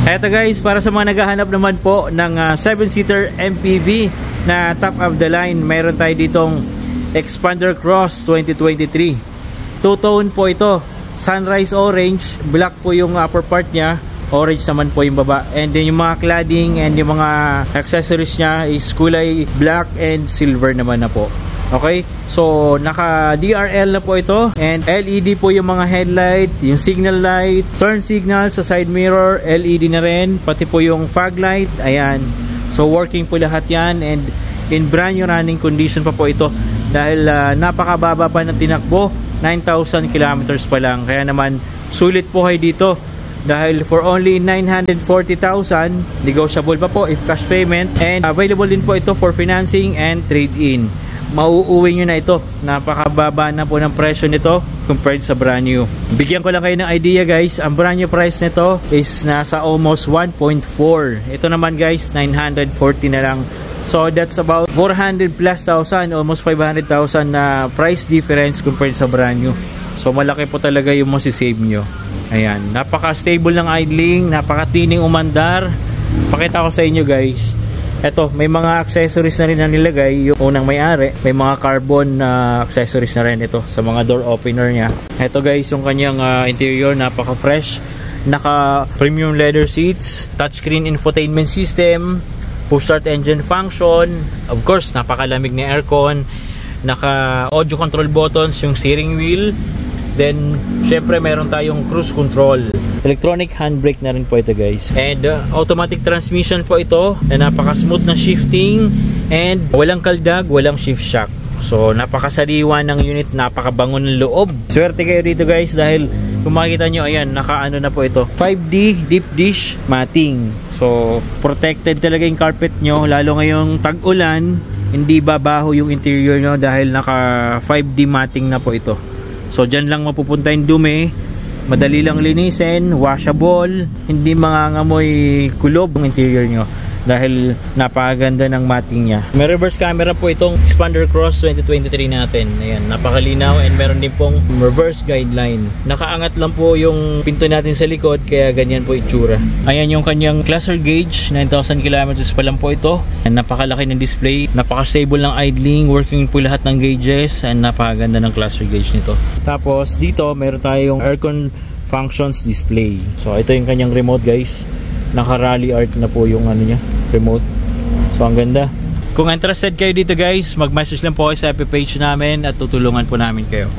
Eto guys, para sa mga naghahanap naman po ng 7-seater MPV na top of the line, mayroon tayo ditong Xpander Cross 2023. Two-tone po ito, sunrise orange, black po yung upper part niya, orange naman po yung baba, and then yung mga cladding and yung mga accessories niya is kulay black and silver naman na po. Okay, so naka DRL na po ito, and LED po yung mga headlight, yung signal light, turn signal sa side mirror, LED na rin, pati po yung fog light, ayan. So working po lahat yan, and in brand new running condition pa po ito dahil napakababa pa ng tinakbo, 9,000 kilometers pa lang. Kaya naman sulit po kayo dito dahil for only 940,000, negotiable pa po if cash payment, and available din po ito for financing and trade-in. Mauuwi nyo na ito, napakababa na po ng presyo nito compared sa brand new. Bigyan ko lang kayo ng idea guys, ang brand new price nito is nasa almost 1.4. Ito naman guys, 940 na lang. So that's about 400 plus thousand, almost 500,000 na price difference compared sa brand new. So malaki po talaga yung masisave nyo. Ayan, napaka-stable ng idling, napaka-tining umandar. Pakita ko sa inyo guys. Eto, may mga accessories na rin na nilagay yung unang may-ari. May mga carbon accessories na rin ito sa mga door opener niya. Eto guys, yung kanyang interior, napaka-fresh. Naka premium leather seats, touchscreen infotainment system, push start engine function, of course, napakalamig na aircon, naka audio control buttons yung steering wheel. Then, syempre meron tayong cruise control. Electronic handbrake na rin po ito guys. And automatic transmission po ito na napaka-smooth na shifting and walang kaldag, walang shift shock. So, napakasariwa ng unit, napakabango ng loob. Swerte kayo dito guys dahil kung makikita nyo, ayan, naka-ano na po ito. 5D deep dish matting. So, protected talaga yung carpet nyo, lalo ngayong tag-ulan, hindi babaho yung interior nyo dahil naka 5D matting na po ito. So dyan lang mapupunta yung dumi, madali lang linisin, washable, hindi mangangamoy kulob ang interior nyo dahil napakaganda ng matting niya. May reverse camera po itong Xpander Cross 2023 natin. Ayan, napakalinaw, and meron din pong reverse guideline. Nakaangat lang po yung pinto natin sa likod, kaya ganyan po itsura. Ayan yung kanyang cluster gauge, 9,000 kilometers pa lang po ito. And napakalaki ng display, napaka-stable ng idling, working po lahat ng gauges, and napakaganda ng cluster gauge nito. Tapos dito meron tayong aircon functions display. So ito yung kanyang remote guys. Naka-rally art na po yung ano niya, remote. So ang ganda. Kung interested kayo dito guys, mag-message lang po kayo sa FB page namin at tutulungan po namin kayo.